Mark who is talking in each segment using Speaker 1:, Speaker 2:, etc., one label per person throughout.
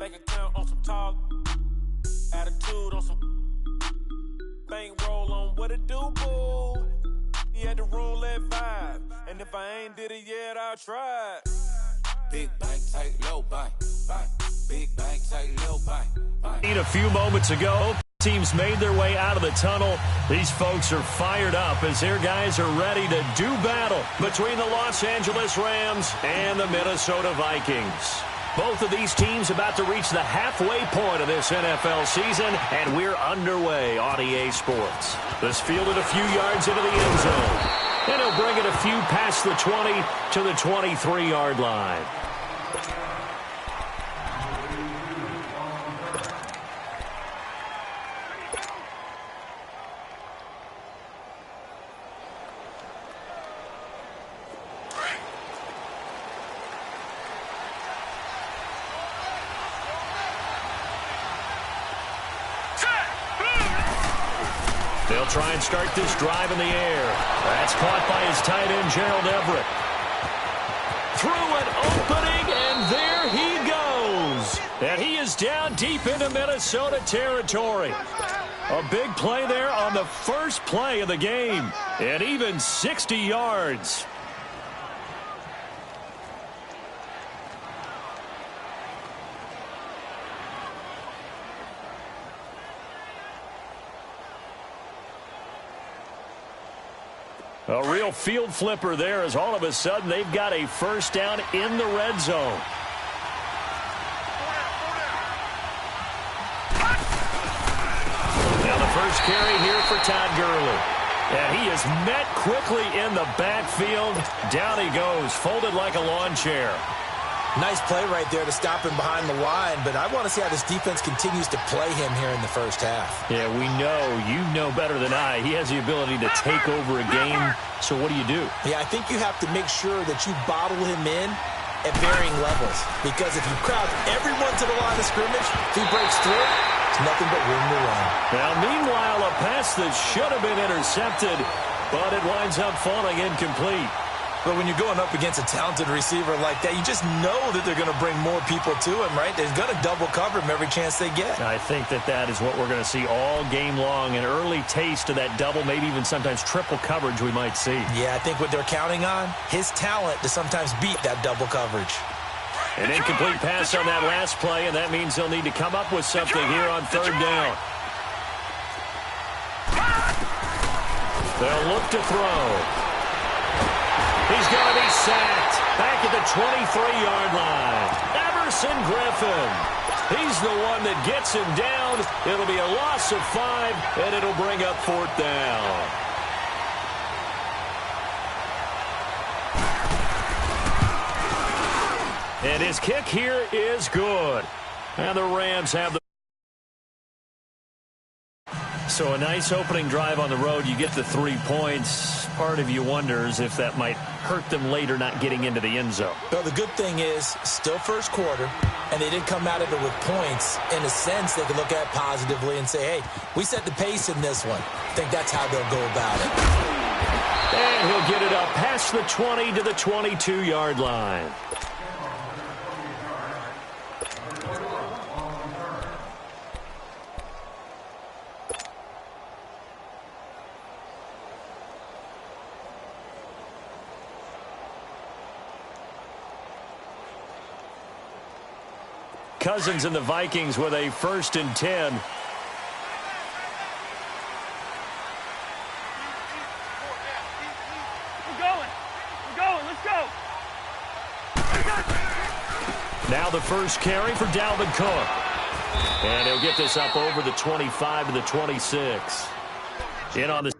Speaker 1: Bank account on some talk. Attitude on some bankroll on what it do, boo. He had the roulette vibe, and if I ain't did it yet, I'll try.
Speaker 2: Big bank, tight, low bank, bank. Big bank, tight, low bank, bank.
Speaker 3: A few moments ago, teams made their way out of the tunnel. These folks are fired up as their guys are ready to do battle between the Los Angeles Rams and the Minnesota Vikings. Both of these teams about to reach the halfway point of this NFL season, and we're underway on EA Sports. This fielded a few yards into the end zone, and he'll bring it a few past the 20 to the 23-yard line. They'll try and start this drive in the air. That's caught by his tight end, Gerald Everett. Through an opening, and there he goes. And he is down deep into Minnesota territory. A big play there on the first play of the game. And even 60 yards. A real field flipper there as all of a sudden they've got a first down in the red zone. Now the first carry here for Todd Gurley. And he is met quickly in the backfield. Down he goes, folded like a lawn chair.
Speaker 4: Nice play right there to stop him behind the line, but I want to see how this defense continues to play him here in the first half.
Speaker 3: Yeah, we know. You know better than I. He has the ability to take over a game. So what do?
Speaker 4: Yeah, I think you have to make sure that you bottle him in at varying levels, because if you crowd everyone to the line of scrimmage, if he breaks through, it's nothing but room to run.
Speaker 3: Now, meanwhile, a pass that should have been intercepted, but it winds up falling incomplete.
Speaker 4: But when you're going up against a talented receiver like that, you just know that they're going to bring more people to him, right? They're going to double cover him every chance they get.
Speaker 3: I think that is what we're going to see all game long, an early taste of that double, maybe even sometimes triple coverage we might see.
Speaker 4: Yeah, I think what they're counting on, his talent to sometimes beat that double coverage.
Speaker 3: An incomplete pass on that last play, and that means they'll need to come up with something here on third down. They'll look to throw. He's going to be sacked back at the 23-yard line. Everson Griffin. He's the one that gets him down. It'll be a loss of 5, and it'll bring up fourth down. And his kick here is good. And the Rams have the... So a nice opening drive on the road. You get the 3 points. Part of you wonders if that might hurt them later not getting into the end zone.
Speaker 4: Well, the good thing is, still first quarter, and they didn't come out of it with points. In a sense, they could look at it positively and say, hey, we set the pace in this one. I think that's how they'll go about it.
Speaker 3: And he'll get it up past the 20 to the 22-yard line. Cousins and the Vikings with a 1st and 10.
Speaker 5: We're going, let's go.
Speaker 3: Now the first carry for Dalvin Cook. And he'll get this up over the 25 to the 26. In on the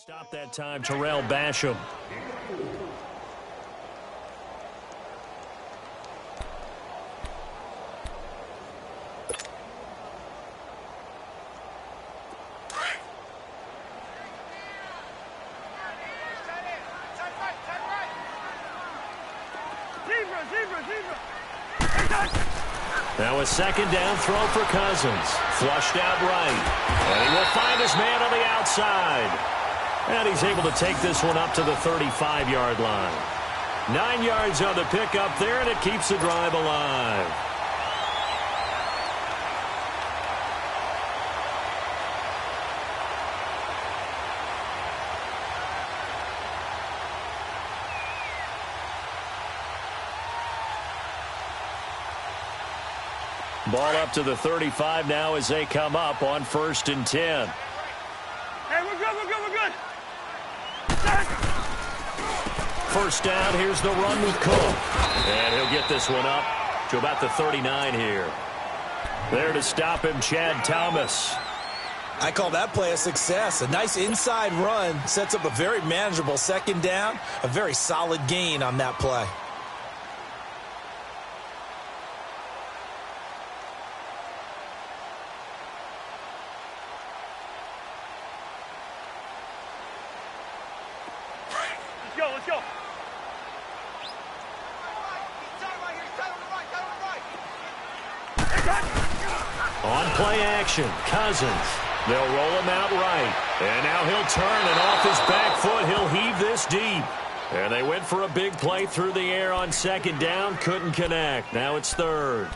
Speaker 3: Stop that time, Terrell Basham. Now a second down throw for Cousins. Flushed out right. And he will find his man on the outside. And he's able to take this one up to the 35-yard line. 9 yards on the pickup there, and it keeps the drive alive. Ball up to the 35 now as they come up on 1st and 10.
Speaker 5: Hey, we're good, we're good, we're good.
Speaker 3: First down, here's the run with Cook. And he'll get this one up to about the 39 here. There to stop him, Chad Thomas.
Speaker 4: I call that play a success. A nice inside run sets up a very manageable second down. A very solid gain on that play.
Speaker 5: Let's go.
Speaker 3: On play action, Cousins. They'll roll him out right. And now he'll turn, and off his back foot, he'll heave this deep. And they went for a big play through the air on second down. Couldn't connect. Now it's third.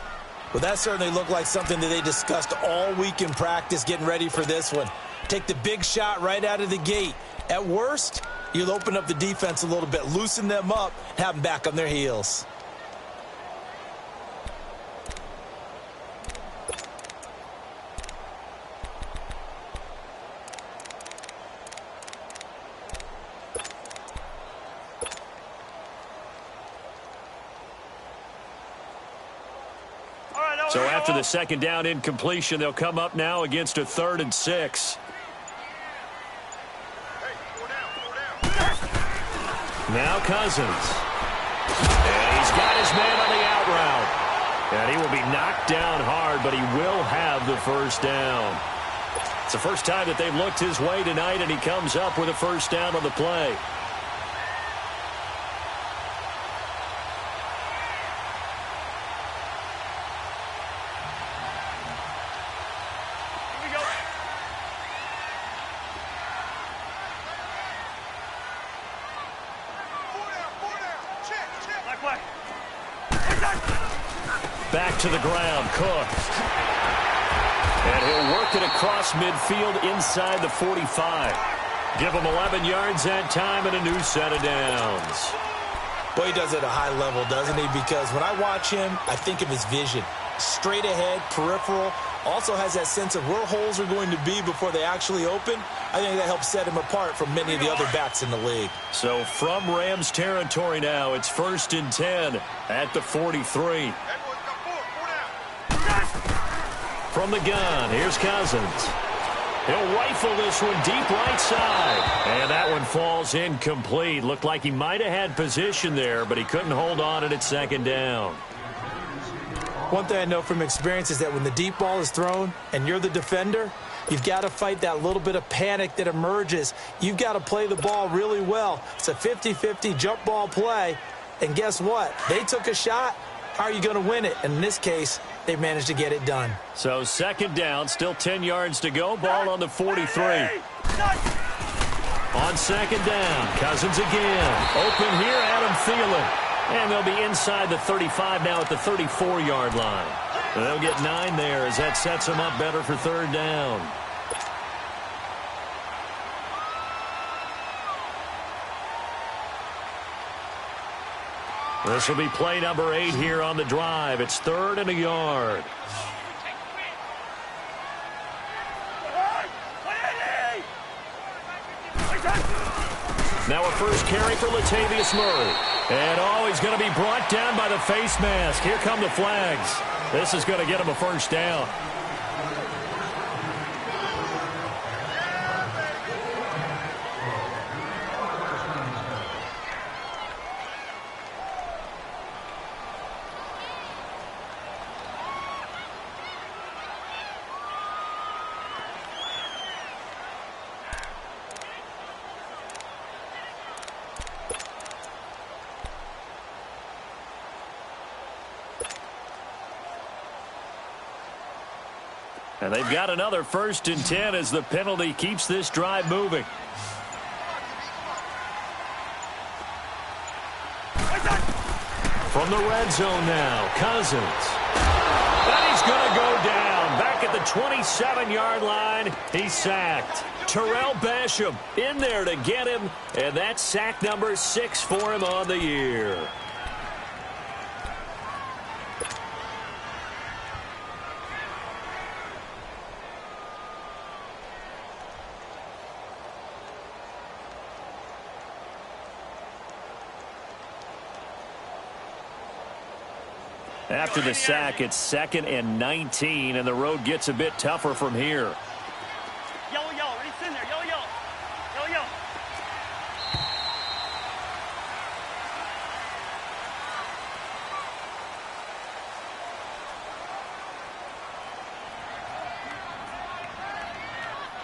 Speaker 4: Well, that certainly looked like something that they discussed all week in practice getting ready for this one. Take the big shot right out of the gate. At worst, you'll open up the defense a little bit, loosen them up, have them back on their heels.
Speaker 3: So after the second down incompletion, they'll come up now against a 3rd and 6. Now Cousins. And he's got his man on the out route. And he will be knocked down hard, but he will have the first down. It's the first time that they've looked his way tonight, and he comes up with a first down on the play. Back to the ground, Cook. And he'll work it across midfield inside the 45. Give him 11 yards that time and a new set of downs.
Speaker 4: Boy, he does it at a high level, doesn't he? Because when I watch him, I think of his vision. Straight ahead, peripheral. Also has that sense of where holes are going to be before they actually open. I think that helps set him apart from many of the other backs in the league.
Speaker 3: So from Rams territory now, it's 1st and 10 at the 43. From the gun, here's Cousins. He'll rifle this one deep right side. And that one falls incomplete. Looked like he might have had position there, but he couldn't hold on at second down.
Speaker 4: One thing I know from experience is that when the deep ball is thrown and you're the defender, you've got to fight that little bit of panic that emerges. You've got to play the ball really well. It's a 50-50 jump ball play. And guess what? They took a shot. How are you going to win it? And in this case, they managed to get it done.
Speaker 3: So second down, still 10 yards to go. Ball on the 43. On second down, Cousins again. Open here, Adam Thielen. And they'll be inside the 35 now at the 34-yard line. And they'll get 9 there as that sets them up better for third down. This will be play number 8 here on the drive. It's 3rd and a yard. Now a first carry for Latavius Murray. And he's going to be brought down by the face mask. Here come the flags. This is going to get him a first down. And they've got another 1st and 10 as the penalty keeps this drive moving. From the red zone now, Cousins. And he's going to go down. Back at the 27-yard line, he's sacked. Terrell Basham in there to get him, and that's sack number 6 for him on the year. After the sack, it's 2nd and 19, and the road gets a bit tougher from here.
Speaker 5: Yellow, yellow. Reach in there. Yellow, yellow. Yellow, yellow.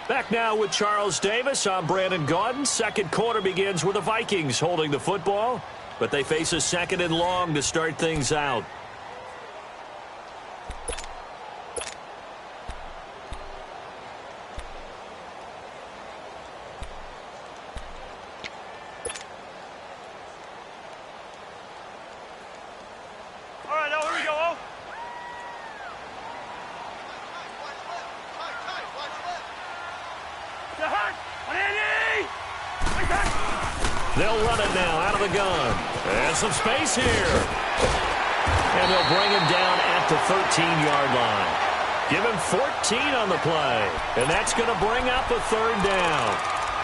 Speaker 3: Back now with Charles Davis. I'm Brandon Gaudin. Second quarter begins with the Vikings holding the football, but they face a 2nd and long to start things out. They'll run it now out of the gun. And some space here. And they'll bring him down at the 13-yard line. Give him 14 on the play. And that's going to bring up a 3rd down.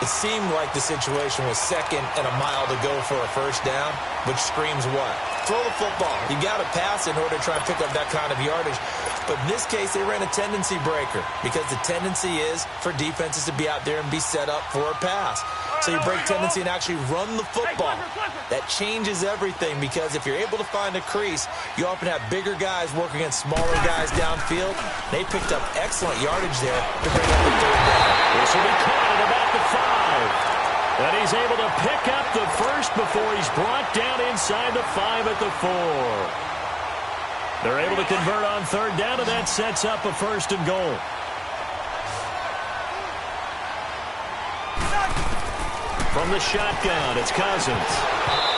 Speaker 4: It seemed like the situation was 2nd and a mile to go for a 1st down, which screams what? Throw the football. You got to pass in order to try and pick up that kind of yardage. But in this case, they ran a tendency breaker because the tendency is for defenses to be out there and be set up for a pass. So you break tendency and actually run the football. That changes everything because if you're able to find a crease, you often have bigger guys working against smaller guys downfield. They picked up excellent yardage there to bring up the 3rd down.
Speaker 3: This will be caught at about the 5. And he's able to pick up the 1st before he's brought down inside the 5 at the 4. They're able to convert on 3rd down, and that sets up a 1st and goal. From the shotgun, it's Cousins.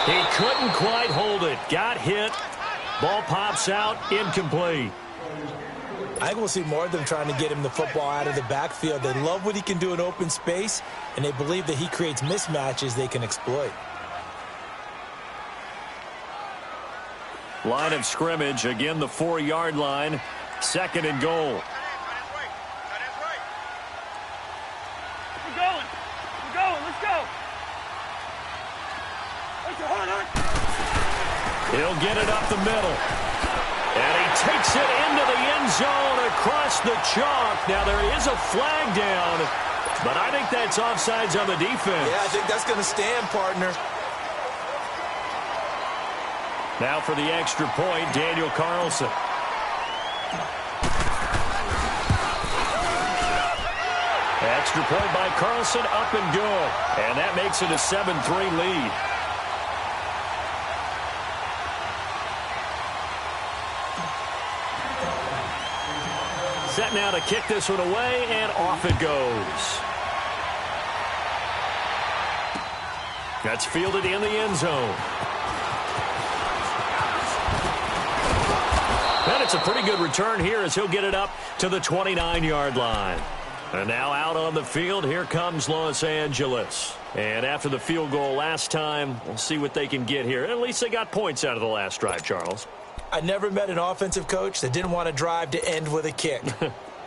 Speaker 3: He couldn't quite hold it. Got hit. Ball pops out, incomplete.
Speaker 4: I think we'll see more of them trying to get him the football out of the backfield. They love what he can do in open space, and they believe that he creates mismatches they can exploit.
Speaker 3: Line of scrimmage, again the 4-yard line. 2nd and goal.
Speaker 5: We're going. We're going. Let's go.
Speaker 3: He'll get it up the middle. And he takes it into the end zone across the chalk. Now there is a flag down, but I think that's offsides on the defense.
Speaker 4: Yeah, I think that's going to stand, partner.
Speaker 3: Now for the extra point, Daniel Carlson. Extra point by Carlson, up and good. And that makes it a 7-3 lead. Set now to kick this one away, and off it goes. That's fielded in the end zone. And it's a pretty good return here as he'll get it up to the 29-yard line. And now out on the field, here comes Los Angeles. And after the field goal last time, we'll see what they can get here. At least they got points out of the last drive, Charles.
Speaker 4: I never met an offensive coach that didn't want to drive to end with a kick.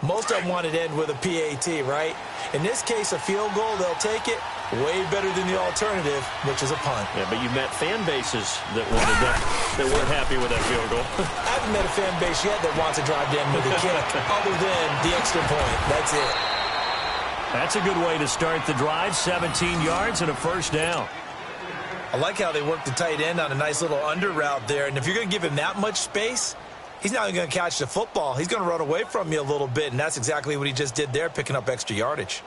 Speaker 4: Most of them wanted to end with a PAT, right? In this case, a field goal, they'll take it. Way better than the alternative, which is a punt.
Speaker 3: Yeah, but you met fan bases that wanted that weren't happy with that field goal.
Speaker 4: I haven't met a fan base yet that wants to drive to end with a kick, other than the extra point. That's it.
Speaker 3: That's a good way to start the drive. 17 yards and a 1st down.
Speaker 4: I like how they work the tight end on a nice little under route there. And if you're going to give him that much space, he's not even going to catch the football. He's going to run away from you a little bit, and that's exactly what he just did there, picking up extra yardage.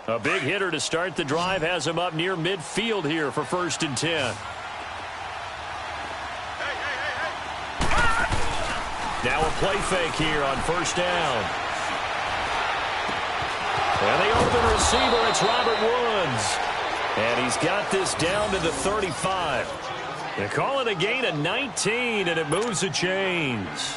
Speaker 3: A big hitter to start the drive has him up near midfield here for 1st and 10. Now a play fake here on first down. And the open receiver, it's Robert Woods. And he's got this down to the 35. They call it a gain of 19, and it moves the chains.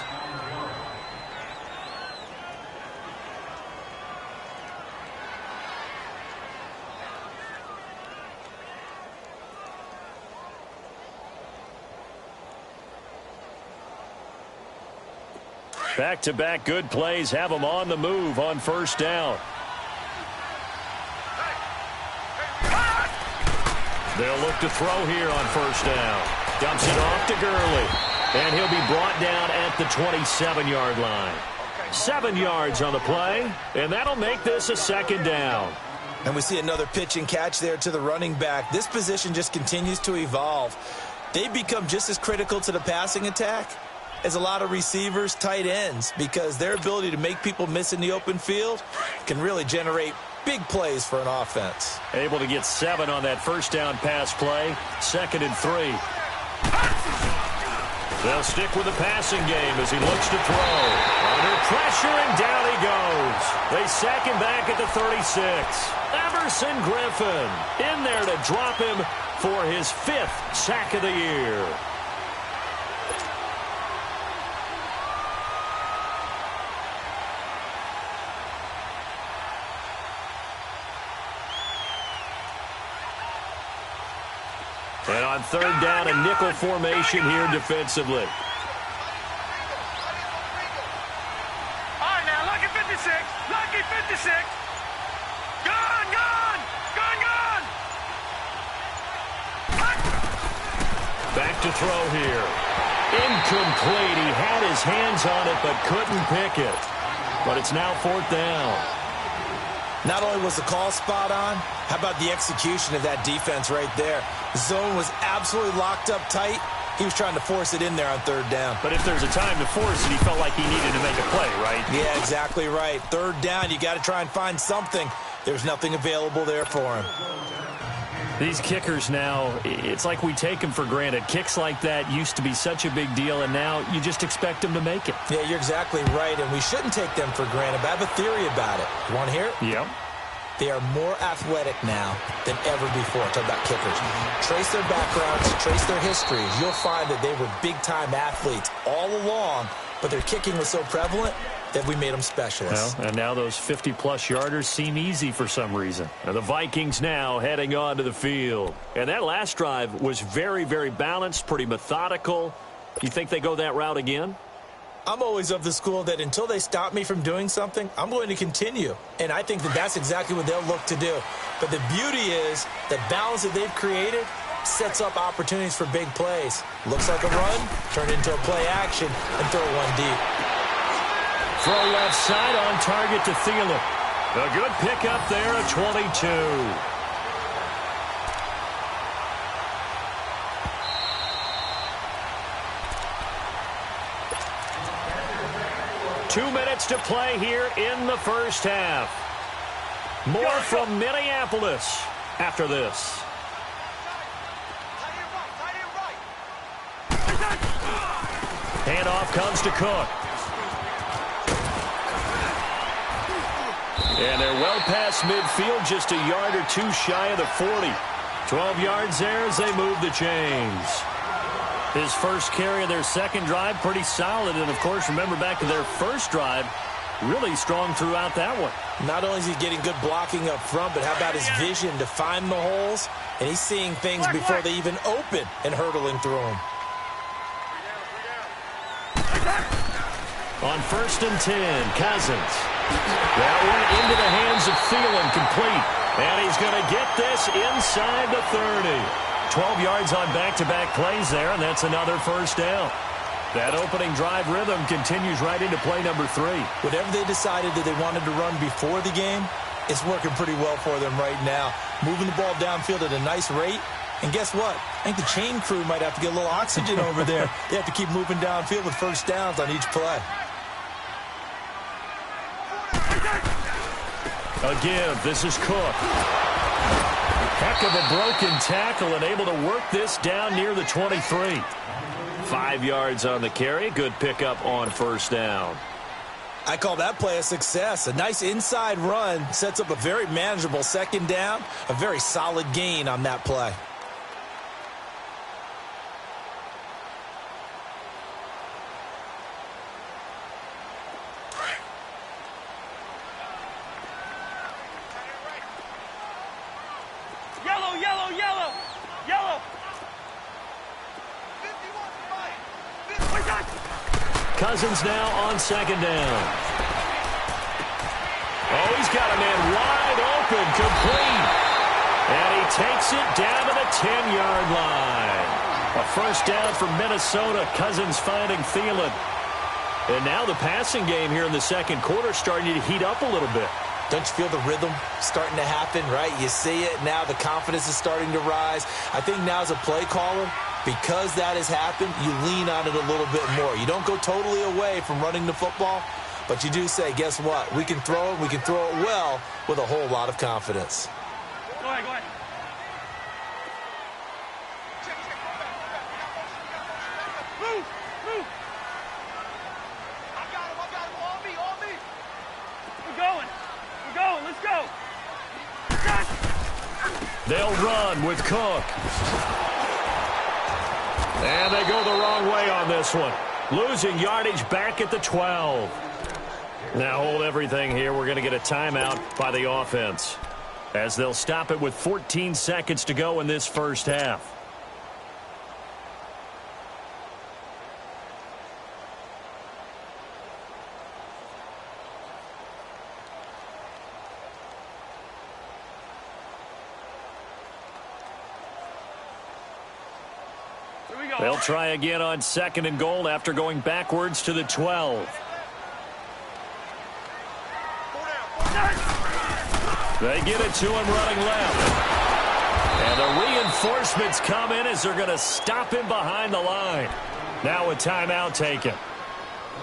Speaker 3: Back-to-back good plays have them on the move on first down. They'll look to throw here on first down. Dumps it off to Gurley. And he'll be brought down at the 27-yard line. 7 yards on the play, and that'll make this a second down.
Speaker 4: And we see another pitch and catch there to the running back. This position just continues to evolve. They become just as critical to the passing attack as a lot of receivers, tight ends, because their ability to make people miss in the open field can really generate big plays for an offense.
Speaker 3: Able to get 7 on that first down pass play. 2nd and 3. They'll stick with the passing game as he looks to throw. Under pressure, and down he goes. They sack him back at the 36. Everson Griffin in there to drop him for his 5th sack of the year. And on 3rd down, a nickel formation here defensively.
Speaker 5: All right, now, lucky 56. Lucky 56. Gone, gone. Gone, gone.
Speaker 3: Back to throw here. Incomplete. He had his hands on it but couldn't pick it. But it's now 4th down.
Speaker 4: Not only was the call spot on, how about the execution of that defense right there? The zone was absolutely locked up tight. He was trying to force it in there on 3rd down.
Speaker 3: But if there's a time to force it, he felt like he needed to make a play, right?
Speaker 4: Yeah, exactly right. 3rd down, you got to try and find something. There's nothing available there for him.
Speaker 3: These kickers now, it's like we take them for granted. Kicks like that used to be such a big deal, and now you just expect them to make it.
Speaker 4: Yeah, you're exactly right, and we shouldn't take them for granted. But I have a theory about it. You want to hear it?
Speaker 3: Yep.
Speaker 4: They are more athletic now than ever before. Talk about kickers. Trace their backgrounds, trace their histories. You'll find that they were big-time athletes all along, but their kicking was so prevalent that we made them specialists.
Speaker 3: Well, and now those 50-plus yarders seem easy for some reason. And the Vikings now heading onto the field. And that last drive was very, very balanced, pretty methodical. You think they go that route again?
Speaker 4: I'm always of the school that until they stop me from doing something, I'm going to continue. And I think that that's exactly what they'll look to do. But the beauty is the balance that they've created sets up opportunities for big plays. Looks like a run, turn into a play action, and throw one deep.
Speaker 3: Throw left side on target to Thielen. A good pickup there at 22. Two minutes to play here in the first half. More from Minneapolis after this. Handoff comes to Cook. And they're well past midfield, just a yard or two shy of the 40. 12 yards there as they move the chains. His first carry of their second drive, pretty solid. And, of course, remember back to their first drive, really strong throughout that one.
Speaker 4: Not only is he getting good blocking up front, but how about his vision to find the holes? And he's seeing things before they even open and hurdling through them.
Speaker 3: On 1st and 10, Cousins. That went into the hands of Thielen, complete. And he's going to get this inside the 30. 12 yards on back-to-back plays there, and that's another first down. That opening drive rhythm continues right into play number 3.
Speaker 4: Whatever they decided that they wanted to run before the game, it's working pretty well for them right now. Moving the ball downfield at a nice rate. And guess what? I think the chain crew might have to get a little oxygen over there. They have to keep moving downfield with first downs on each play.
Speaker 3: Again, this is Cook. Heck of a broken tackle and able to work this down near the 23. 5 yards on the carry. Good pickup on first down.
Speaker 4: I call that play a success. A nice inside run sets up a very manageable second down. A very solid gain on that play.
Speaker 5: Yellow, yellow, yellow, yellow.
Speaker 3: Cousins now on second down. Oh, he's got a man wide open, complete. And he takes it down to the 10-yard line. A first down for Minnesota. Cousins finding Thielen. And now the passing game here in the second quarter starting to heat up a little bit.
Speaker 4: Don't you feel the rhythm starting to happen, right? You see it now. The confidence is starting to rise. I think now as a play caller, because that has happened, you lean on it a little bit more. You don't go totally away from running the football, but you do say, guess what? We can throw it. We can throw it well with a whole lot of confidence.
Speaker 5: Go ahead, go ahead. Move, move. I got him, on me. We're going, let's go.
Speaker 3: They'll run with Cook. And they go the wrong way on this one. Losing yardage back at the 12. Now hold everything here. We're going to get a timeout by the offense, as they'll stop it with 14 seconds to go in this first half. They'll try again on second and goal after going backwards to the 12. They get it to him running left. And the reinforcements come in as they're going to stop him behind the line. Now a timeout taken.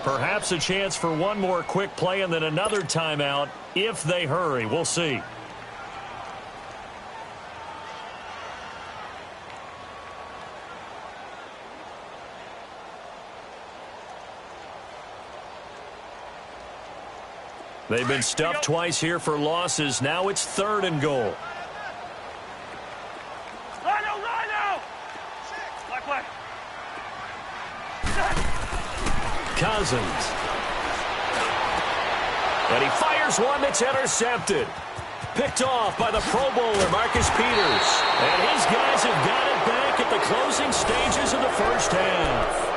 Speaker 3: Perhaps a chance for one more quick play and then another timeout if they hurry. We'll see. They've been stuffed twice here for losses. Now it's third and goal.
Speaker 5: Rhino! Play.
Speaker 3: Cousins. And he fires one that's intercepted. Picked off by the Pro Bowler, Marcus Peters. And his guys have got it back at the closing stages of the first half.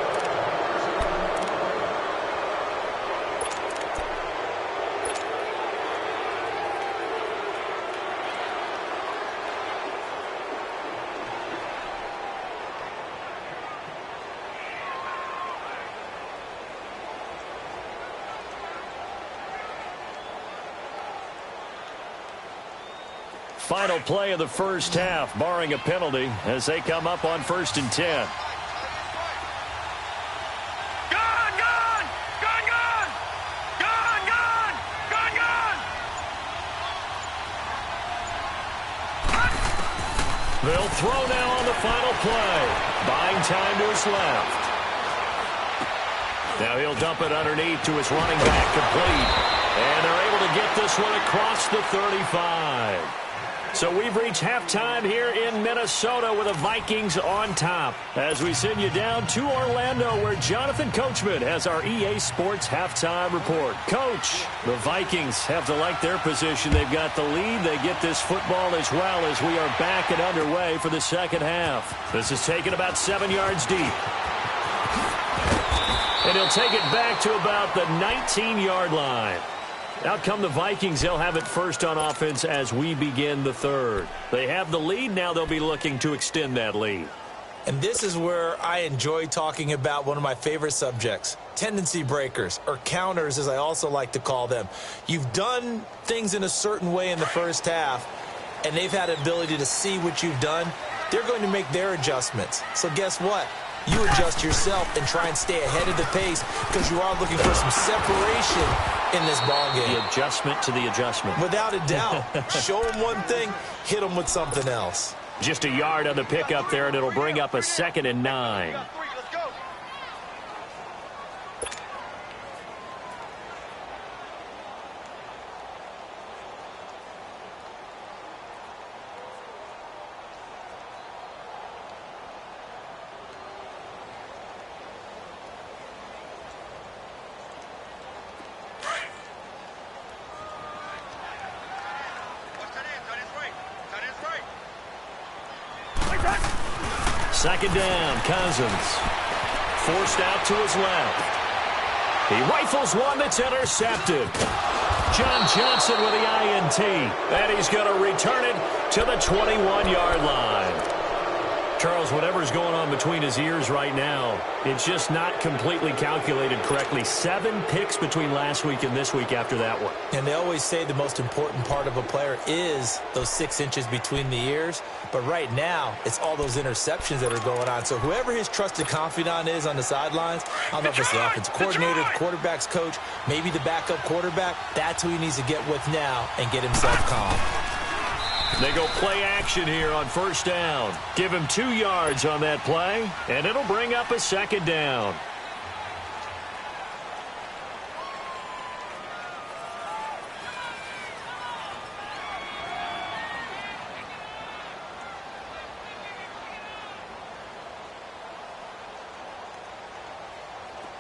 Speaker 3: Final play of the first half, barring a penalty, as they come up on 1st and 10. They'll throw now on the final play. Buying time to his left. Now he'll dump it underneath to his running back, complete. And they're able to get this one across the 35. So we've reached halftime here in Minnesota with the Vikings on top, as we send you down to Orlando, where Jonathan Coachman has our EA Sports halftime report. Coach, the Vikings have to like their position. They've got the lead. They get this football as well, as we are back and underway for the second half. This is taken about 7 yards deep. And he'll take it back to about the 19-yard line. Out come the Vikings. They'll have it first on offense as we begin the third. They have the lead. Now they'll be looking to extend that lead.
Speaker 4: And this is where I enjoy talking about one of my favorite subjects, tendency breakers, or counters as I also like to call them. You've done things in a certain way in the first half, and they've had an ability to see what you've done. They're going to make their adjustments. So guess what? You adjust yourself and try and stay ahead of the pace, because you are looking for some separation in this ballgame.
Speaker 3: The adjustment to the adjustment.
Speaker 4: Without a doubt. Show them one thing, hit them with something else.
Speaker 3: Just a yard on the pickup there, and it'll bring up a 2nd and 9. Second down, Cousins. Forced out to his left. He rifles one that's intercepted. John Johnson with the INT. And he's going to return it to the 21-yard line. Charles, whatever's going on between his ears right now, it's just not completely calculated correctly. 7 picks between last week and this week after that one.
Speaker 4: And they always say the most important part of a player is those 6 inches between the ears. But right now, it's all those interceptions that are going on. So whoever his trusted confidant is on the sidelines, I don't know if it's the offensive coordinator, the quarterback's coach, maybe the backup quarterback, that's who he needs to get with now and get himself calm.
Speaker 3: They go play action here on first down. Give him 2 yards on that play, and it'll bring up a second down.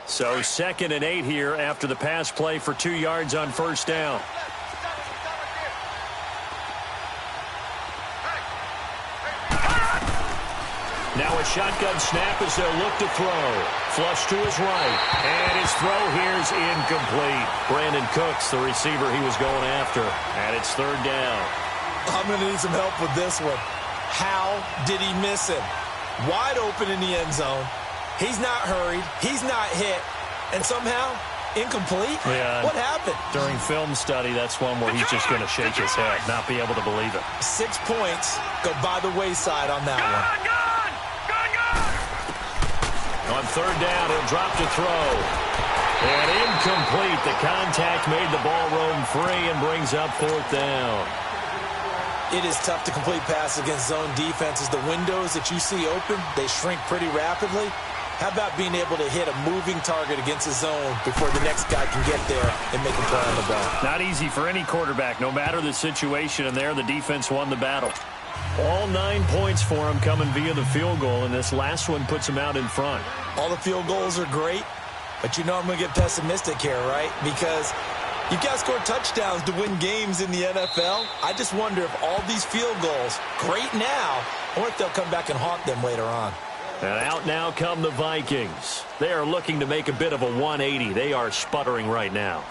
Speaker 3: So 2nd and 8 here after the pass play for 2 yards on first down. Now a shotgun snap as they'll look to throw. Flush to his right. And his throw here's incomplete. Brandon Cooks, the receiver he was going after. And it's 3rd down.
Speaker 4: I'm going to need some help with this one. How did he miss him? Wide open in the end zone. He's not hurried. He's not hit. And somehow, incomplete?
Speaker 3: Yeah.
Speaker 4: What happened?
Speaker 3: During film study, that's one where he's just going to shake his head, not be able to believe it.
Speaker 4: 6 points go by the wayside on that one.
Speaker 3: On 3rd down, he'll drop to throw. And incomplete. The contact made the ball roam free and brings up 4th down.
Speaker 4: It is tough to complete passes against zone defenses. The windows that you see open, they shrink pretty rapidly. How about being able to hit a moving target against a zone before the next guy can get there and make a play on the ball?
Speaker 3: Not easy for any quarterback, no matter the situation, and there the defense won the battle. All 9 points for him coming via the field goal, and this last one puts him out in front.
Speaker 4: All the field goals are great, but you know I'm going to get pessimistic here, right? Because you've got to score touchdowns to win games in the NFL. I just wonder if all these field goals, great now, or if they'll come back and haunt them later on.
Speaker 3: And out now come the Vikings. They are looking to make a bit of a 180. They are sputtering right now.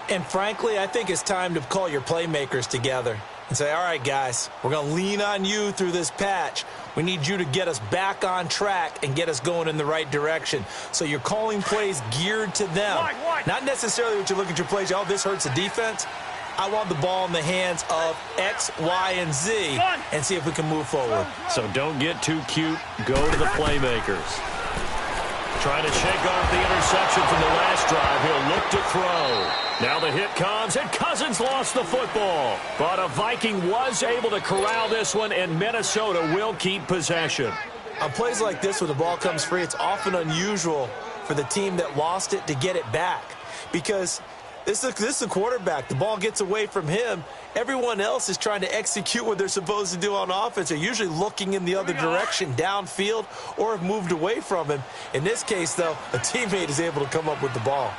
Speaker 4: And frankly, I think it's time to call your playmakers together and say, all right, guys, we're going to lean on you through this patch. We need you to get us back on track and get us going in the right direction. So you're calling plays geared to them. Not necessarily what you look at your plays, oh, this hurts the defense. I want the ball in the hands of X, Y, and Z and see if we can move forward.
Speaker 3: So don't get too cute. Go to the playmakers. Trying to shake off the interception from the last drive. He'll look to throw. Now the hit comes, and Cousins lost the football. But a Viking was able to corral this one, and Minnesota will keep possession.
Speaker 4: On plays like this, when the ball comes free, it's often unusual for the team that lost it to get it back. Because this is a quarterback. The ball gets away from him. Everyone else is trying to execute what they're supposed to do on offense. They're usually looking in the other direction, downfield, or have moved away from him. In this case, though, a teammate is able to come up with the ball.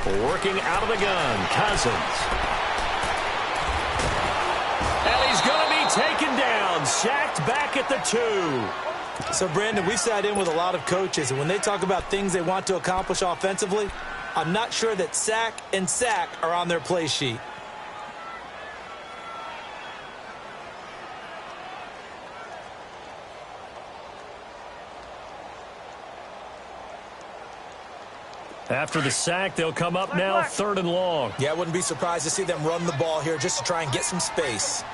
Speaker 3: Working out of the gun, Cousins. And he's going to be taken down, sacked back at the 2.
Speaker 4: So, Brandon, we sat in with a lot of coaches, and when they talk about things they want to accomplish offensively, I'm not sure that sack and sack are on their play sheet.
Speaker 3: After the sack, they'll come up now 3rd and long.
Speaker 4: Yeah, I wouldn't be surprised to see them run the ball here just to try and get some space.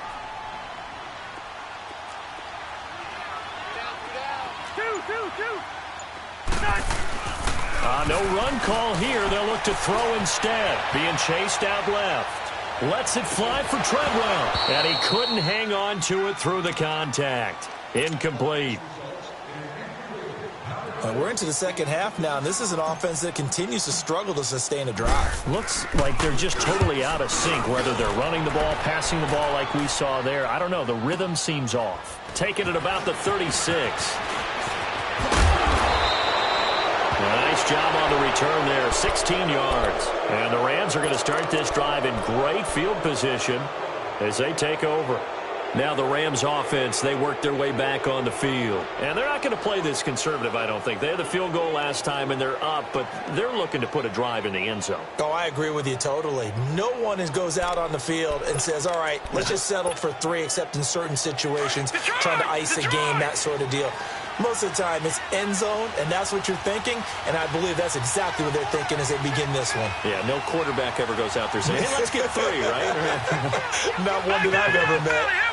Speaker 3: No run call here. They'll look to throw instead. Being chased out left. Lets it fly for Treadwell. And he couldn't hang on to it through the contact. Incomplete.
Speaker 4: We're into the second half now, and this is an offense that continues to struggle to sustain a drive.
Speaker 3: Looks like they're just totally out of sync, whether they're running the ball, passing the ball like we saw there. I don't know. The rhythm seems off. Taking it about the 36. Nice job on the return there, 16 yards. And the Rams are going to start this drive in great field position as they take over. Now the Rams offense, they work their way back on the field. And they're not going to play this conservative, I don't think. They had the field goal last time, and they're up, but they're looking to put a drive in the end zone.
Speaker 4: Oh, I agree with you totally. No one goes out on the field and says, all right, let's just settle for 3, except in certain situations, trying to ice a game, that sort of deal. Most of the time, it's end zone, and that's what you're thinking, and I believe that's exactly what they're thinking as they begin this one.
Speaker 3: Yeah, no quarterback ever goes out there saying, hey, let's get 3, right?
Speaker 4: Not one that I've ever met.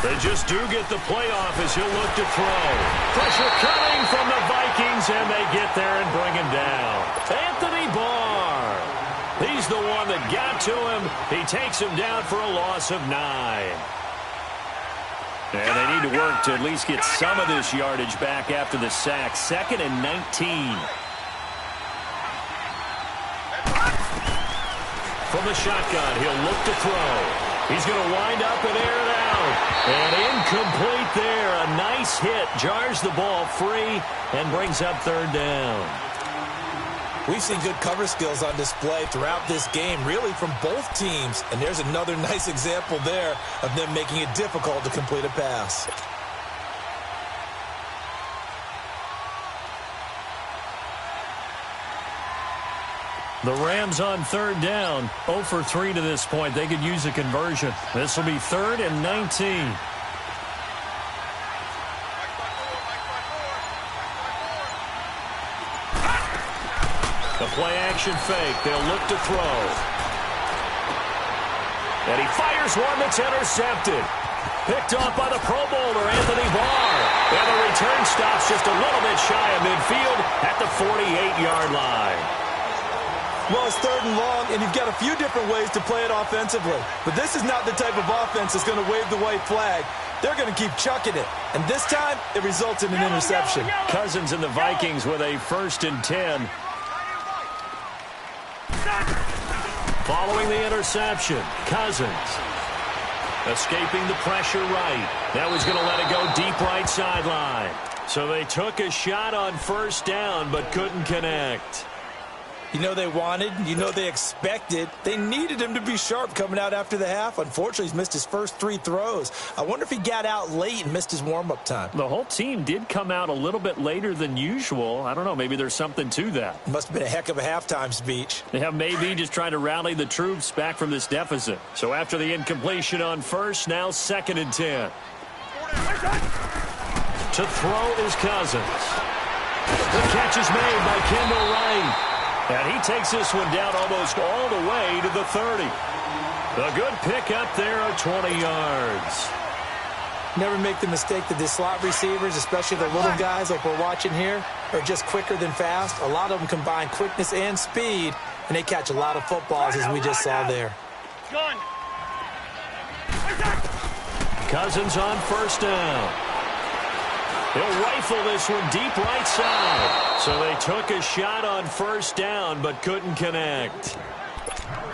Speaker 3: They just do get the playoff as he'll look to throw. Pressure coming from the Vikings, and they get there and bring him down. Anthony Barr. He's the one that got to him. He takes him down for a loss of 9. And they need to work to at least get some of this yardage back after the sack. 2nd and 19. From the shotgun, he'll look to throw. He's going to wind up and air it out. And incomplete there. A nice hit. Jars the ball free and brings up 3rd down.
Speaker 4: We've seen good cover skills on display throughout this game, really from both teams. And there's another nice example there of them making it difficult to complete a pass.
Speaker 3: The Rams on 3rd down, 0 for 3 to this point. They could use a conversion. This will be 3rd and 19. The play-action fake. They'll look to throw. And he fires one that's intercepted. Picked off by the Pro Bowler, Anthony Barr. And the return stops just a little bit shy of midfield at the 48-yard line.
Speaker 4: Well, it's 3rd and long, and you've got a few different ways to play it offensively. But this is not the type of offense that's going to wave the white flag. They're going to keep chucking it. And this time, it results in an interception.
Speaker 3: Cousins and the Vikings with a 1st and 10. Following the interception, Cousins escaping the pressure right. Now he's going to let it go deep right sideline. So they took a shot on 1st down, but couldn't connect.
Speaker 4: You know they wanted, you know they expected. They needed him to be sharp coming out after the half. Unfortunately, he's missed his first 3 throws. I wonder if he got out late and missed his warm-up time.
Speaker 3: The whole team did come out a little bit later than usual. I don't know, maybe there's something to that.
Speaker 4: Must have been a heck of a halftime speech.
Speaker 3: Yeah, maybe just trying to rally the troops back from this deficit. So after the incompletion on 1st, now 2nd and 10. To throw is Cousins. The catch is made by Kendall Wright. And he takes this one down almost all the way to the 30. A good pickup there of 20 yards.
Speaker 4: Never make the mistake that the slot receivers, especially the little guys like we're watching here, are just quicker than fast. A lot of them combine quickness and speed, and they catch a lot of footballs as we just saw there.
Speaker 3: Cousins on 1st down. He'll rifle this one deep right side. So they took a shot on 1st down, but couldn't connect.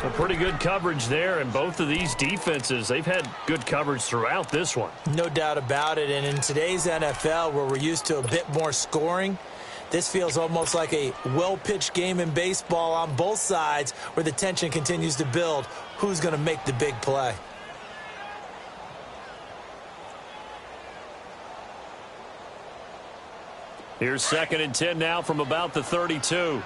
Speaker 3: A pretty good coverage there, and both of these defenses, they've had good coverage throughout this one.
Speaker 4: No doubt about it, and in today's NFL, where we're used to a bit more scoring, this feels almost like a well-pitched game in baseball on both sides, where the tension continues to build. Who's going to make the big play?
Speaker 3: Here's 2nd and 10 now from about the 32.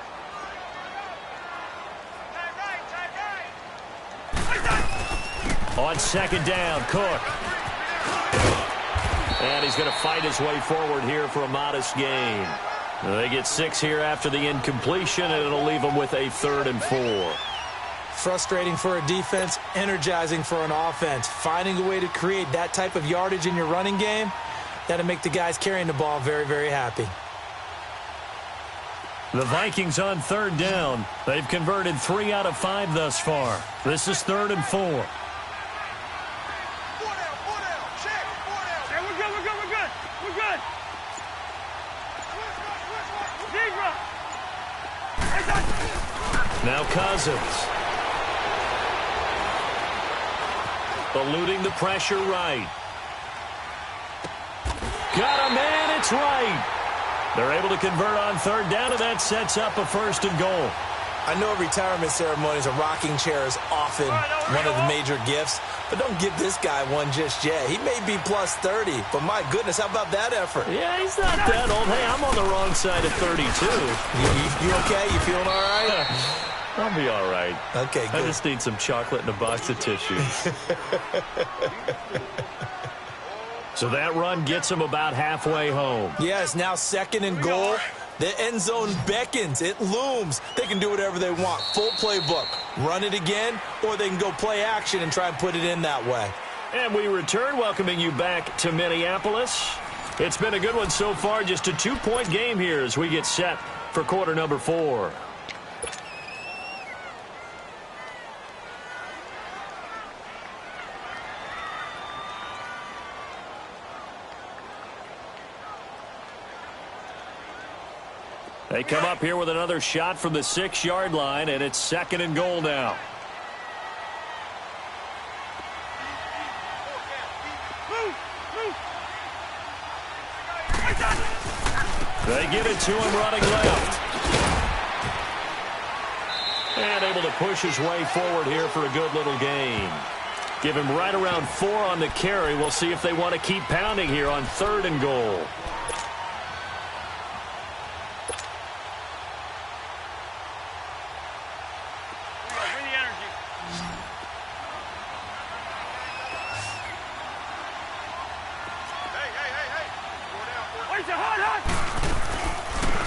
Speaker 3: On 2nd down, Cook. And he's going to fight his way forward here for a modest gain. They get 6 here after the incompletion, and it'll leave them with a 3rd and 4.
Speaker 4: Frustrating for a defense, energizing for an offense. Finding a way to create that type of yardage in your running game, that'll make the guys carrying the ball very, very happy.
Speaker 3: The Vikings on 3rd down. They've converted 3 out of 5 thus far. This is 3rd and 4.
Speaker 5: We're good.
Speaker 3: Now Cousins. Eluding the pressure right. Got a man, it's right. They're able to convert on third down, and that sets up a 1st and goal.
Speaker 4: I know retirement ceremonies, a rocking chair is often one of the major gifts, but don't give this guy one just yet. He may be plus 30, but my goodness, how about that effort?
Speaker 3: Yeah, he's not that old. Hey, I'm on the wrong side of 32.
Speaker 4: You okay? You feeling all right?
Speaker 3: I'll be all right.
Speaker 4: Okay, good.
Speaker 3: I just need some chocolate and a box of tissues. So that run gets him about halfway home.
Speaker 4: Yeah, it's now 2nd and goal. The end zone beckons. It looms. They can do whatever they want. Full playbook. Run it again, or they can go play action and try and put it in that way.
Speaker 3: And we return, welcoming you back to Minneapolis. It's been a good one so far. Just a 2-point game here as we get set for quarter number 4. They come up here with another shot from the 6-yard line, and it's 2nd and goal now. They get it to him running left. And able to push his way forward here for a good little gain. Give him right around 4 on the carry. We'll see if they want to keep pounding here on 3rd and goal.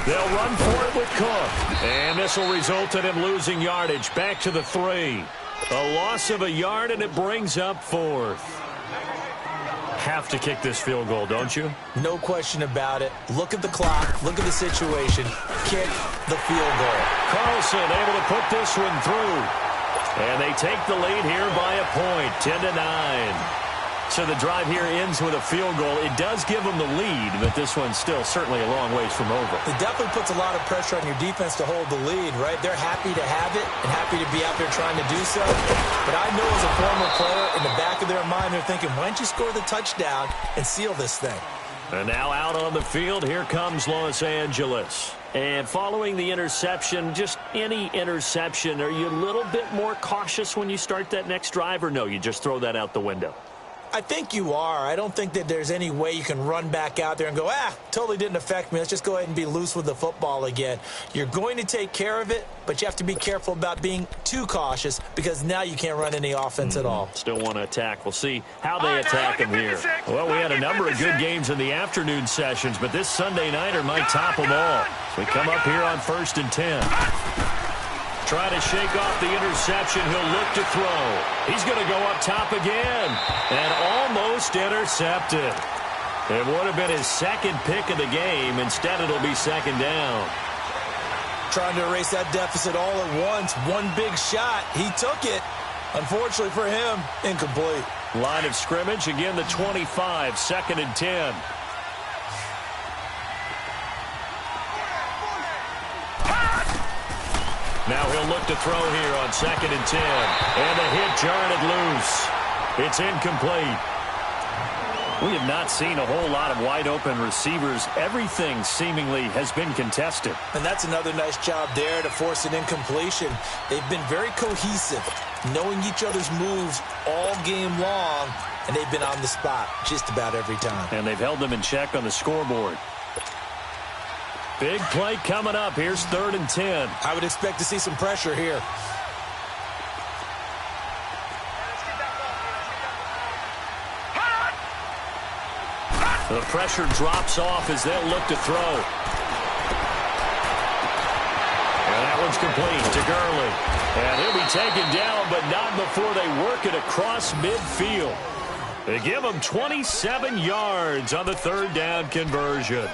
Speaker 3: They'll run for it with Cook. And this will result in him losing yardage. Back to the 3. A loss of a yard, and it brings up 4th. Have to kick this field goal, don't you?
Speaker 4: No question about it. Look at the clock. Look at the situation. Kick the field goal.
Speaker 3: Carlson able to put this one through. And they take the lead here by a point, 10-9. So the drive here ends with a field goal. It does give them the lead, but this one's still certainly a long ways from over.
Speaker 4: It definitely puts a lot of pressure on your defense to hold the lead, right? They're happy to have it and happy to be out there trying to do so. But I know as a former player, in the back of their mind, they're thinking, why don't you score the touchdown and seal this thing?
Speaker 3: And now out on the field, here comes Los Angeles. And following the interception, just any interception, are you a little bit more cautious when you start that next drive, or no, you just throw that out the window?
Speaker 4: I think you are. I don't think that there's any way you can run back out there and go, totally didn't affect me. Let's just go ahead and be loose with the football again. You're going to take care of it, but you have to be careful about being too cautious because now you can't run any offense at all.
Speaker 3: Still want to attack. We'll see how they attack him here. Well, we had a number of good games in the afternoon sessions, but this Sunday nighter might top them all. So we come up here on 1st and 10. Try to shake off the interception. He'll look to throw. He's going to go up top again. And almost intercepted. It would have been his 2nd pick of the game. Instead, it'll be 2nd down.
Speaker 4: Trying to erase that deficit all at once. One big shot. He took it. Unfortunately for him, incomplete.
Speaker 3: Line of scrimmage. Again, the 25. 2nd and 10. Now he'll look to throw here on 2nd and 10. And the hit jarred it loose. It's incomplete. We have not seen a whole lot of wide-open receivers. Everything seemingly has been contested.
Speaker 4: And that's another nice job there to force an incompletion. They've been very cohesive, knowing each other's moves all game long, and they've been on the spot just about every time.
Speaker 3: And they've held them in check on the scoreboard. Big play coming up. Here's 3rd and 10.
Speaker 4: I would expect to see some pressure here.
Speaker 3: The pressure drops off as they'll look to throw. And that one's complete to Gurley. And he'll be taken down, but not before they work it across midfield. They give him 27 yards on the 3rd down conversion.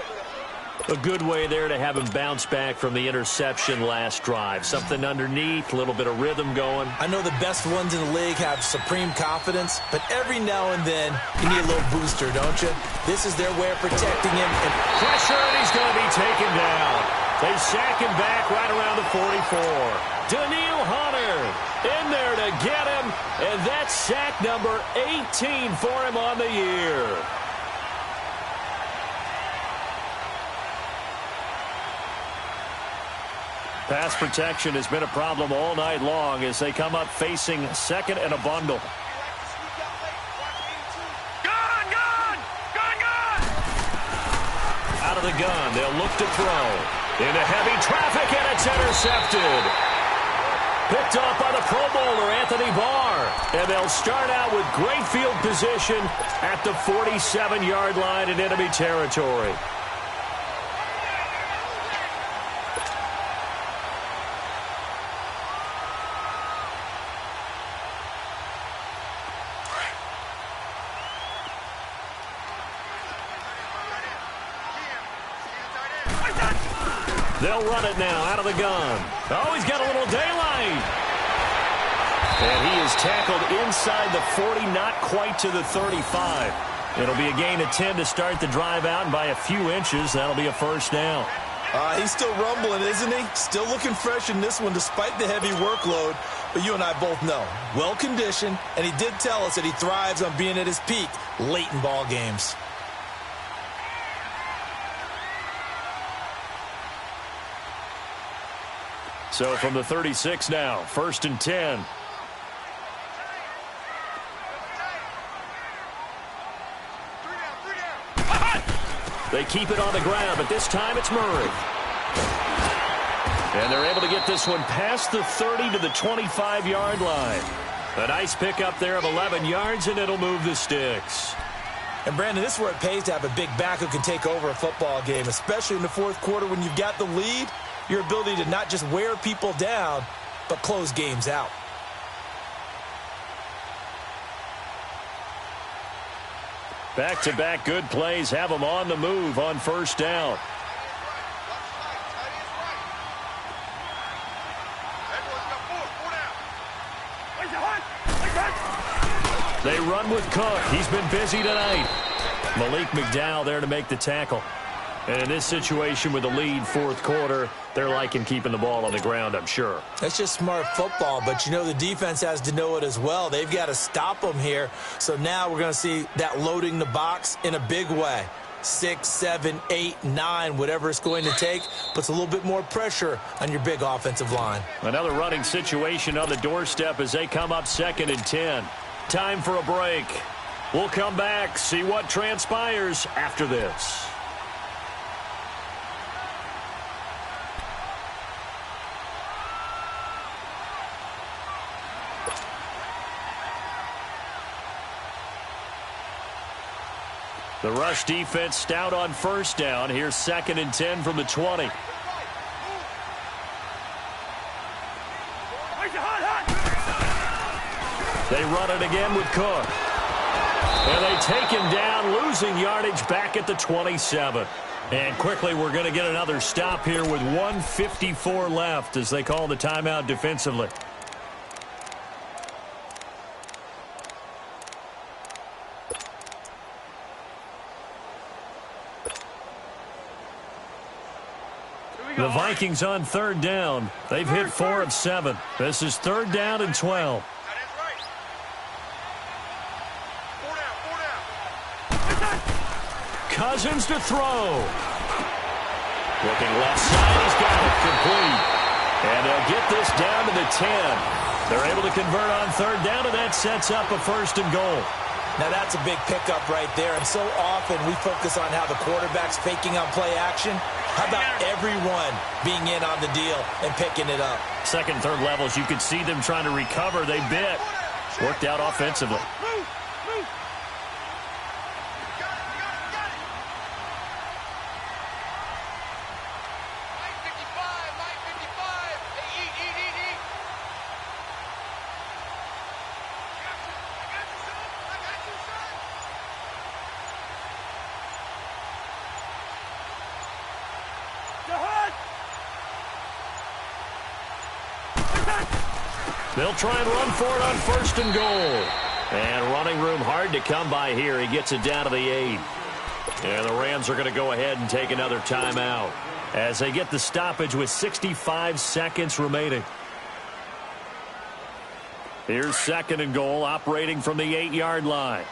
Speaker 3: A good way there to have him bounce back from the interception last drive. Something underneath, a little bit of rhythm going.
Speaker 4: I know the best ones in the league have supreme confidence, but every now and then you need a little booster, don't you? This is their way of protecting him. And
Speaker 3: pressure, and he's going to be taken down. They sack him back right around the 44. Daniil Hunter in there to get him, and that's sack number 18 for him on the year. Pass protection has been a problem all night long as they come up facing second and a bundle.
Speaker 5: Gun, gun! Gun, gun!
Speaker 3: Out of the gun, they'll look to throw. Into heavy traffic, and it's intercepted. Picked off by the Pro Bowler, Anthony Barr. And they'll start out with great field position at the 47-yard line in enemy territory. They'll run it now out of the gun. Oh, he's got a little daylight. And he is tackled inside the 40, not quite to the 35. It'll be a gain of 10 to start the drive out, and by a few inches, that'll be a first down.
Speaker 4: He's still rumbling, isn't he? Still looking fresh in this one despite the heavy workload. But you and I both know, well-conditioned, and he did tell us that he thrives on being at his peak late in ball games.
Speaker 3: So from the 36 now, 1st and 10. They keep it on the ground, but this time it's Murray. And they're able to get this one past the 30 to the 25-yard line. A nice pickup there of 11 yards, and it'll move the sticks.
Speaker 4: And, Brandon, this is where it pays to have a big back who can take over a football game, especially in the fourth quarter when you've got the lead. Your ability to not just wear people down, but close games out.
Speaker 3: Back-to-back good plays have them on the move on first down. They run with Cook. He's been busy tonight. Malik McDowell there to make the tackle. And in this situation with the lead fourth quarter, they're liking keeping the ball on the ground, I'm sure.
Speaker 4: That's just smart football, but you know the defense has to know it as well. They've got to stop them here. So now we're going to see that loading the box in a big way. 6, 7, 8, 9, whatever it's going to take, puts a little bit more pressure on your big offensive line.
Speaker 3: Another running situation on the doorstep as they come up 2nd and 10. Time for a break. We'll come back, see what transpires after this. The rush defense stout on first down. Here's 2nd and 10 from the 20. They run it again with Cook. And they take him down, losing yardage back at the 27. And quickly we're going to get another stop here with 1:54 left as they call the timeout defensively. The Vikings on 3rd down. They've hit 4 of 7. This is 3rd down and 12. Cousins to throw. Looking left side. He's got it complete. And they'll get this down to the 10. They're able to convert on 3rd down, and that sets up a 1st and goal.
Speaker 4: Now that's a big pickup right there. And so often we focus on how the quarterback's faking on play action. How about everyone being in on the deal and picking it up?
Speaker 3: 2nd, 3rd levels, you could see them trying to recover. They bit. Worked out offensively. They'll try and run for it on 1st and goal. And running room hard to come by here. He gets it down to the 8. And the Rams are going to go ahead and take another timeout as they get the stoppage with 65 seconds remaining. Here's 2nd and goal, operating from the 8-yard line.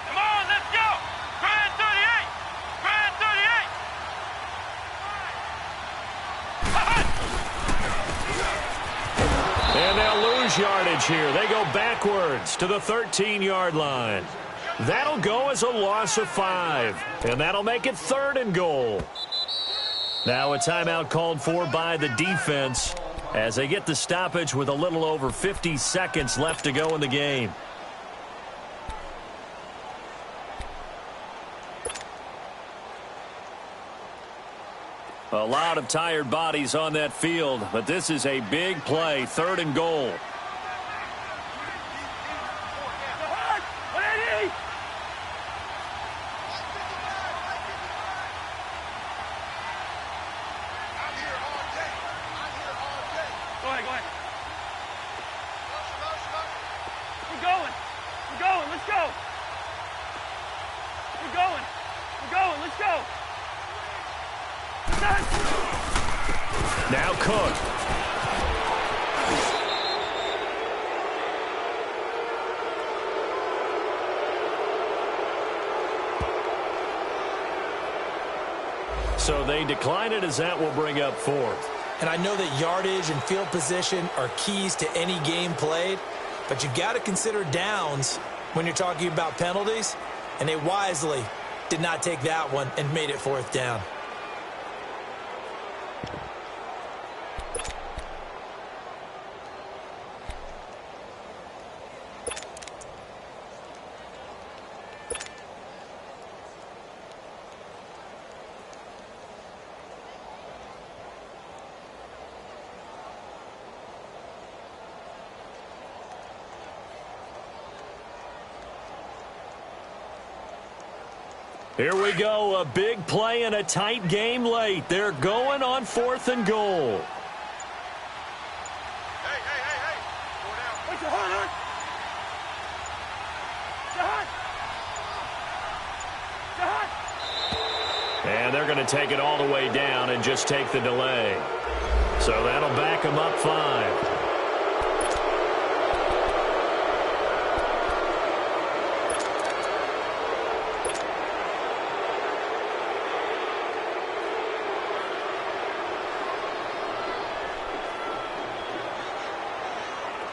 Speaker 5: Come on, let's go. Grand 38. Grand 38.
Speaker 3: lose yardage here. They go backwards to the 13-yard line. That'll go as a loss of 5, and that'll make it 3rd and goal. Now a timeout called for by the defense as they get the stoppage with a little over 50 seconds left to go in the game. A lot of tired bodies on that field, but this is a big play, 3rd and goal. Now Cook. So they decline it as that will bring up 4th.
Speaker 4: And I know that yardage and field position are keys to any game played, but you've got to consider downs when you're talking about penalties, and they wisely did not take that one and made it 4th down.
Speaker 3: Here we go, a big play in a tight game late. They're going on 4th and goal.
Speaker 5: Hey. Go down. What's your heart,
Speaker 3: And they're going to take it all the way down and just take the delay. So that'll back them up 5.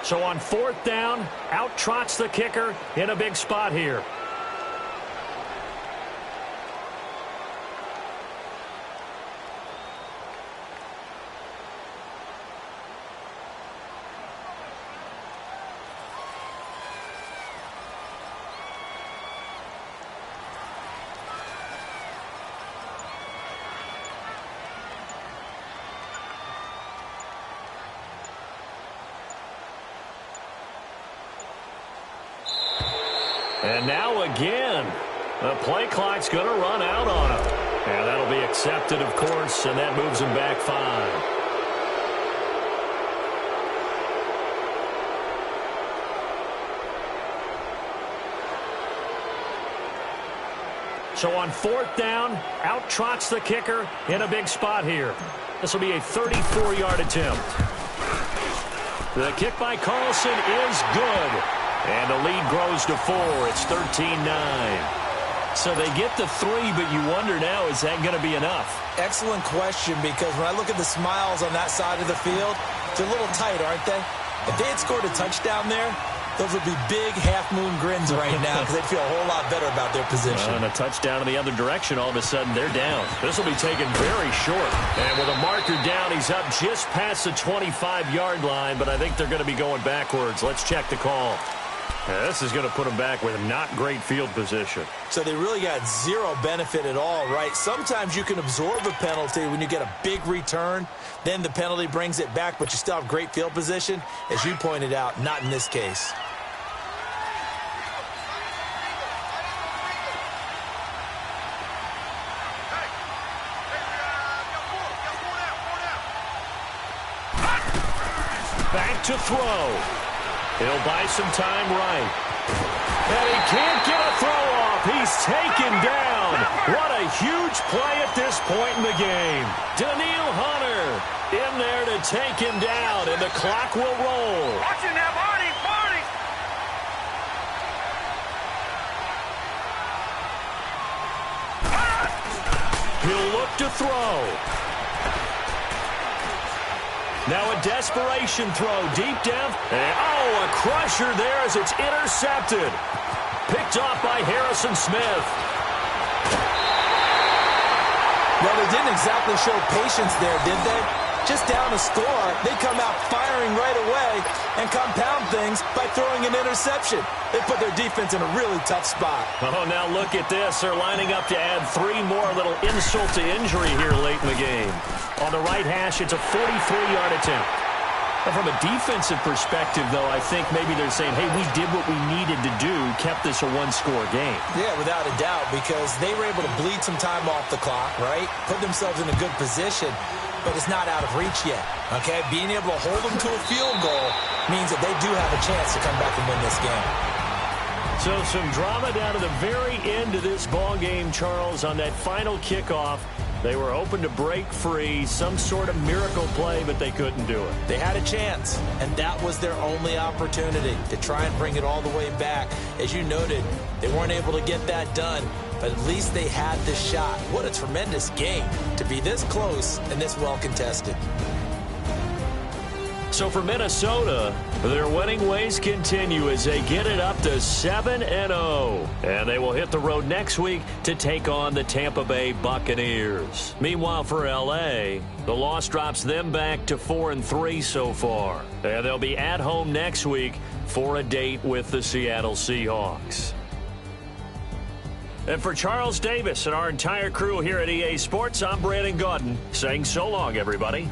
Speaker 3: So on 4th down, out trots the kicker in a big spot here. And now again, the play clock's going to run out on him. And that'll be accepted, of course, and that moves him back 5. So on 4th down, out trots the kicker in a big spot here. This will be a 34-yard attempt. The kick by Carlson is good. And the lead grows to 4. It's 13-9. So they get the 3, but you wonder now, is that going to be enough?
Speaker 4: Excellent question, because when I look at the smiles on that side of the field, they're a little tight, aren't they? If they had scored a touchdown there, those would be big half-moon grins right now because they'd feel a whole lot better about their position.
Speaker 3: And a touchdown in the other direction, all of a sudden they're down. This will be taken very short. And with a marker down, he's up just past the 25-yard line, but I think they're going to be going backwards. Let's check the call. This is going to put them back with not great field position.
Speaker 4: So they really got zero benefit at all, right? Sometimes you can absorb a penalty when you get a big return. Then the penalty brings it back, but you still have great field position. As you pointed out, not in this case.
Speaker 3: Back to throw. He'll buy some time right. And he can't get a throw off. He's taken down. What a huge play at this point in the game. Daniil Hunter in there to take him down, and the clock will roll.
Speaker 5: Watch it now, Barney, Barney.
Speaker 3: He'll look to throw. Now a desperation throw deep down. And, a crusher there as it's intercepted. Picked off by Harrison Smith.
Speaker 4: Well, they didn't exactly show patience there, did they? Just down a score, they come out firing right away and compound things by throwing an interception. They put their defense in a really tough spot.
Speaker 3: Oh, now look at this. They're lining up to add 3 more, little insult to injury here late in the game. On the right hash, it's a 43-yard attempt. Now, from a defensive perspective, though, I think maybe they're saying, hey, we did what we needed to do, kept this a one-score game.
Speaker 4: Yeah, without a doubt, because they were able to bleed some time off the clock, right? Put themselves in a good position, but it's not out of reach yet, okay? Being able to hold them to a field goal means that they do have a chance to come back and win this game.
Speaker 3: So some drama down to the very end of this ball game, Charles, on that final kickoff. They were hoping to break free, some sort of miracle play, but they couldn't do it.
Speaker 4: They had a chance, and that was their only opportunity to try and bring it all the way back. As you noted, they weren't able to get that done, but at least they had the shot. What a tremendous game to be this close and this well contested.
Speaker 3: So for Minnesota, their winning ways continue as they get it up to 7-0. And they will hit the road next week to take on the Tampa Bay Buccaneers. Meanwhile, for L.A., the loss drops them back to 4-3 so far. And they'll be at home next week for a date with the Seattle Seahawks. And for Charles Davis and our entire crew here at EA Sports, I'm Brandon Gaudin saying so long, everybody.